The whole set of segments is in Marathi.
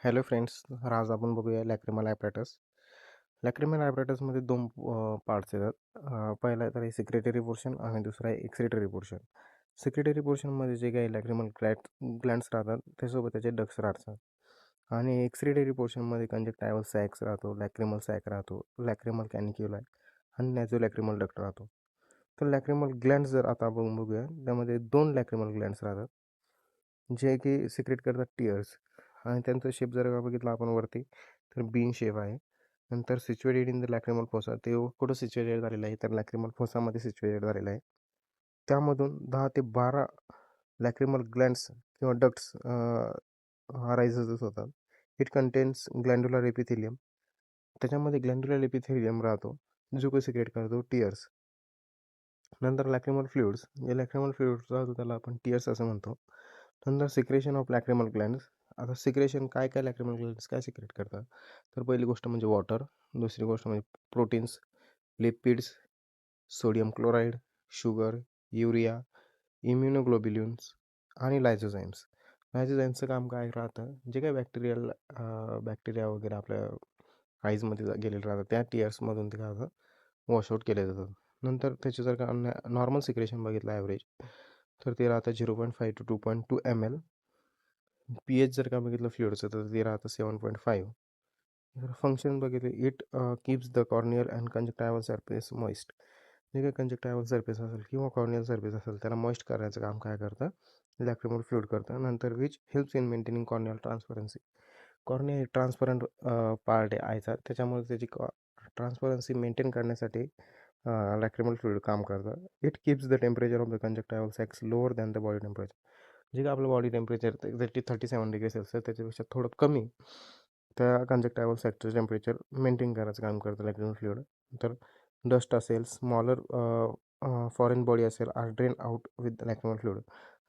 हॅलो फ्रेंड्स, आज आपण बघूया लॅक्रिमल ॲपरेटस. लॅक्रिमल ॲपरेटसमध्ये दोन पार्ट्स येतात. पहिला तर आहे सिक्रेटरी पोर्शन आणि दुसरा आहे एक्सेटरी पोर्शन. सिक्रेटरी पोर्शनमध्ये जे काही लॅक्रिमल ग्लँड्स राहतात त्यासोबत त्याचे डक्ट्स राहतात. आणि एक्सेटरी पोर्शनमध्ये कंजक्टायव्हल सॅक्स राहतो, लॅक्रिमल सॅक राहतो, लॅक्रिमल कॅनिक्युला आणि नॅझो लॅक्रिमल डक्ट राहतो. तर लॅक्रिमल ग्लँड्स जर आता आपण बघूया, त्यामध्ये दोन लॅक्रिमल ग्लँड्स राहतात जे की सिक्रेट करतात टीअर्स. आणि त्यांचा शेप जर का बघितला आपण वरती तर बीन शेप आहे. नंतर सिच्युएटेड इन द लॅक्रिमल फोसा, ते कुठं सिच्युएटेड झालेलं आहे तर लॅक्रिमल फोसामध्ये सिच्युएटेड झालेलं आहे. त्यामधून 10 ते 12 लॅक्रिमल ग्लँड्स किंवा डक्ट्स रायझेस होतात. It contains glandular epithelium. त्याच्यामध्ये ग्लँड्युलर एपिथेलियम राहतो जो को सिक्रेट करतो टीअर्स. नंतर लॅक्रिमल फ्लुइड्स, जे लॅक्रिमल फ्लुइड्स राहतो त्याला आपण टीअर्स असं म्हणतो. नंतर सिक्रेशन ऑफ लॅक्रिमल ग्लँड्स. आता सिक्रेशन काय काय लॅक्रिमल ग्लँड्स काय सिक्रेट करतात, तर पहिली गोष्ट म्हणजे वॉटर, दुसरी गोष्ट म्हणजे proteins, lipids, sodium chloride, sugar, urea, immunoglobulins आणि लायझोझाईम्स. लायझोझाईम्सचं काम काय राहतं, जे काही बॅक्टेरिया वगैरे आपल्या आईजमध्ये गेलेले राहतात त्या टीअर्समधून ते काय वॉशआउट केले जातात. नंतर त्याचे जर का नॉर्मल सिक्रेशन बघितलं ॲव्हरेज, तर ते राहतं 0.5 to 2.2 ml. pH जर का बघितलं फ्लुइडचं तर ते राहतं 7.5. जर फंक्शन बघितले, it keeps the corneal and conjunctival surface moist. जे काही कंजक्टायव्हल सरफेस असेल किंवा कॉर्नियल सरफेस असेल त्याला मॉइस्ट करण्याचं काम काय करतं, लॅक्रिमल फ्लुइड करतं. नंतर which helps in maintaining corneal transparency. Cornea एक ट्रान्सपरंट पार्ट आहे आयचा, त्याच्यामुळे त्याची ट्रान्सपरन्सी मेंटेन करण्यासाठी लॅक्रिमल फ्लुइड काम करतं. It keeps the temperature of the conjunctival sacs lower than the body temperature. जे काय आपलं बॉडी टेम्परेचर 37 डिग्री सेल्सिअस त्याच्यापेक्षा थोडं कमी त्या कंजक्टायव्हल सॅकचं टेम्परेचर मेंटेन करायचं काम करतं लॅक्रिमल फ्लुइड. तर डस्ट असेल, स्मॉलर फॉरेन बॉडी असेल, are drain out with lacrimal fluid.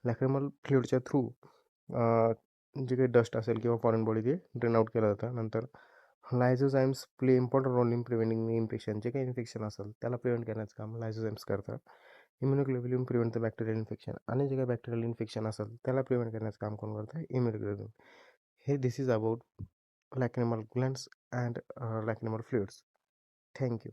Lacrimal फ्लुइडच्या थ्रू जे काही डस्ट असेल किंवा फॉरेन बॉडी ते ड्रेन आउट केलं जातं. नंतर lysozymes play important role in preventing infection. जे काही इन्फेक्शन असेल त्याला प्रिव्हेंट करण्याचं काम लायझोझाईम्स करतात. Immunoglobulin prevent the bacterial infection, आणि जे काही बॅक्टेरियल इन्फेक्शन असेल त्याला प्रिव्हेंट करण्याचं काम कोण करतं, इम्युनोग्लोब्युलिन. हे this is about lacrimal glands and lacrimal fluids. Thank you.